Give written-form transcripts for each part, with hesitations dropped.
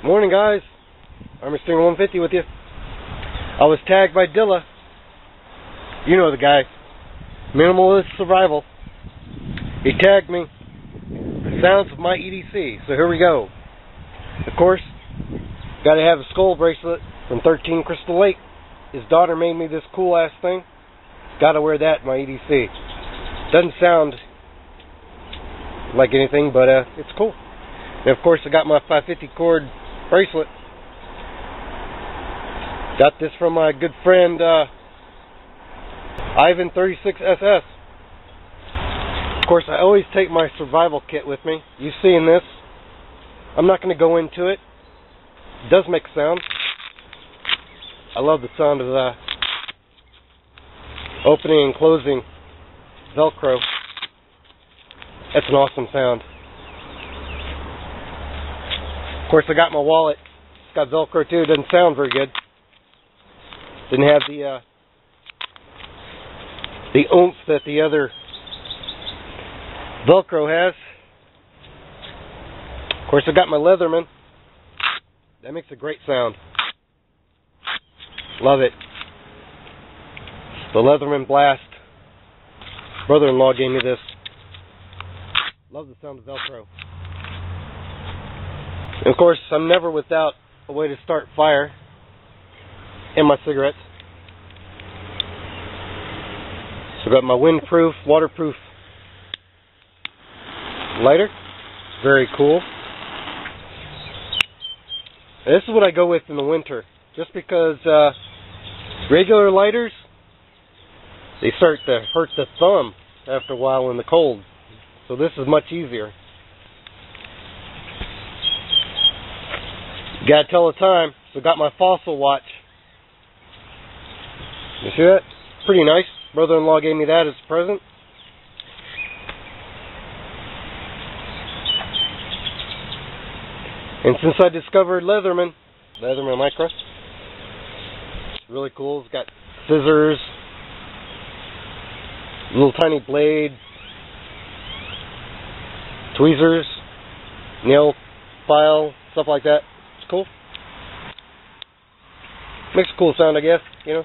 Morning, guys. Army Stringer 150 with you. I was tagged by Dilla. You know the guy. Minimalist Survival. He tagged me. Sounds of My EDC. So here we go. Of course, got to have a skull bracelet from 13 Crystal Lake. His daughter made me this cool ass thing. Got to wear that in my EDC. Doesn't sound like anything, but it's cool. And of course, I got my 550 cord bracelet. Got this from my good friend Ivan 36SS. Of course, I always take my survival kit with me. You've seen this. I'm not going to go into it. It does make a sound. I love the sound of opening and closing Velcro. That's an awesome sound. Of course, I got my wallet. It's got Velcro too. It doesn't sound very good. Didn't have the oomph that the other Velcro has. Of course, I got my Leatherman. That makes a great sound. Love it. The Leatherman Blast. Brother-in-law gave me this. Love the sound of Velcro. And of course, I'm never without a way to start fire. And my cigarettes. So I've got my windproof, waterproof lighter. Very cool. And this is what I go with in the winter. Just because regular lighters, they start to hurt the thumb after a while in the cold. So this is much easier. Gotta tell the time. So got my fossil watch. You see that? Pretty nice. Brother-in-law gave me that as a present. And since I discovered Leatherman Micro, it's really cool. It's got scissors, little tiny blade, tweezers, nail file, stuff like that. It's cool. Makes a cool sound, I guess, you know.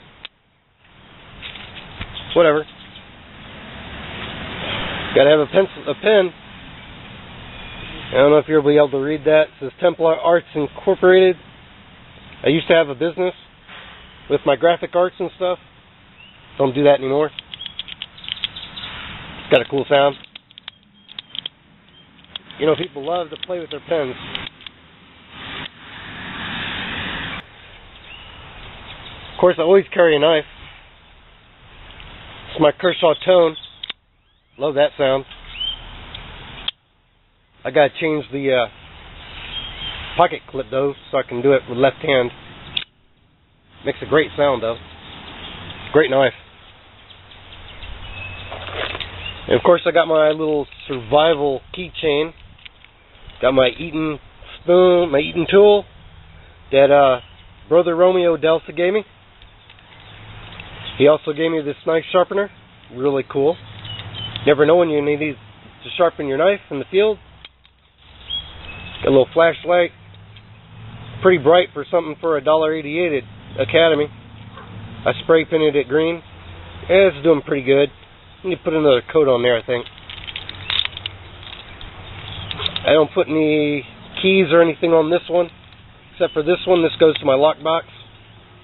Whatever. Gotta have a pen. I don't know if you'll be able to read that. It says Templar Arts Incorporated. I used to have a business with my graphic arts and stuff. Don't do that anymore. It's got a cool sound. You know, people love to play with their pens. Of course, I always carry a knife. It's my Kershaw Tone. Love that sound. I gotta change the pocket clip though, so I can do it with left hand. Makes a great sound though. Great knife. And of course, I got my little survival keychain. Got my eating spoon, my eating tool that Brother Romeo Delsa gave me. He also gave me this knife sharpener. Really cool. Never know when you need these to sharpen your knife in the field. Got a little flashlight. Pretty bright for something for $1.88 at Academy. I spray painted it green. Yeah, it's doing pretty good. Need to put another coat on there, I think. I don't put any keys or anything on this one. Except for this one. This goes to my lockbox.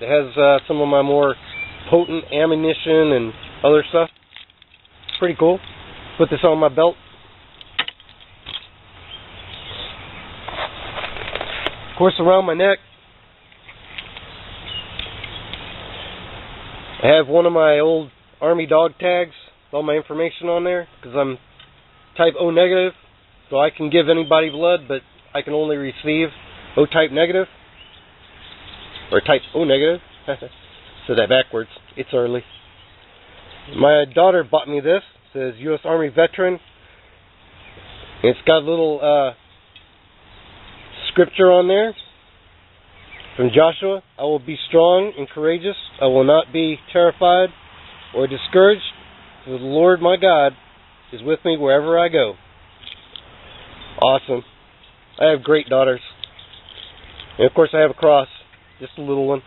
It has some of my more potent ammunition and other stuff. Pretty cool. Put this on my belt. Of course, around my neck, I have one of my old Army dog tags with all my information on there, because I'm type O negative, so I can give anybody blood, but I can only receive O type negative, or type O negative. Said that backwards. It's early. My daughter bought me this. It says U.S. Army Veteran. It's got a little scripture on there from Joshua. I will be strong and courageous. I will not be terrified or discouraged, for the Lord my God is with me wherever I go. Awesome. I have great daughters. And of course I have a cross, just a little one.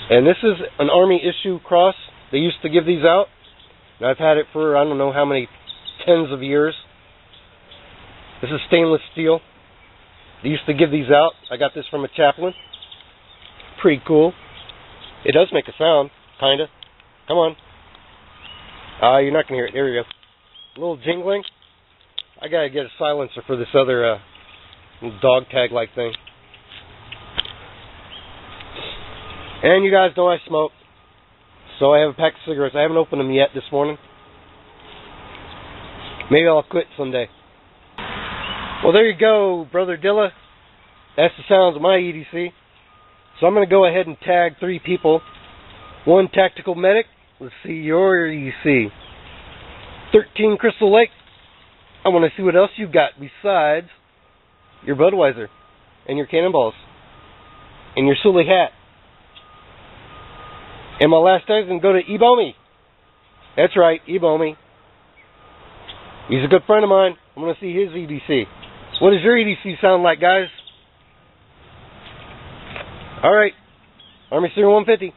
And this is an Army issue cross. They used to give these out. And I've had it for I don't know how many tens of years. This is stainless steel. They used to give these out. I got this from a chaplain. Pretty cool. It does make a sound, kinda. Come on. You're not gonna hear it. There we go. A little jingling. I gotta get a silencer for this other little dog tag like thing. And you guys know I smoke. So I have a pack of cigarettes. I haven't opened them yet this morning. Maybe I'll quit someday. Well, there you go, Brother Dilla. That's the Sounds of My EDC. So I'm going to go ahead and tag 3 people. 1 tactical medic. Let's see your EDC. 13 Crystal Lake. I want to see what else you've got besides your Budweiser and your cannonballs and your Sully hat. And my last tag is going to go to Ebomi. That's right, Ebomi. He's a good friend of mine. I'm going to see his EDC. What does your EDC sound like, guys? All right. Army Series 150.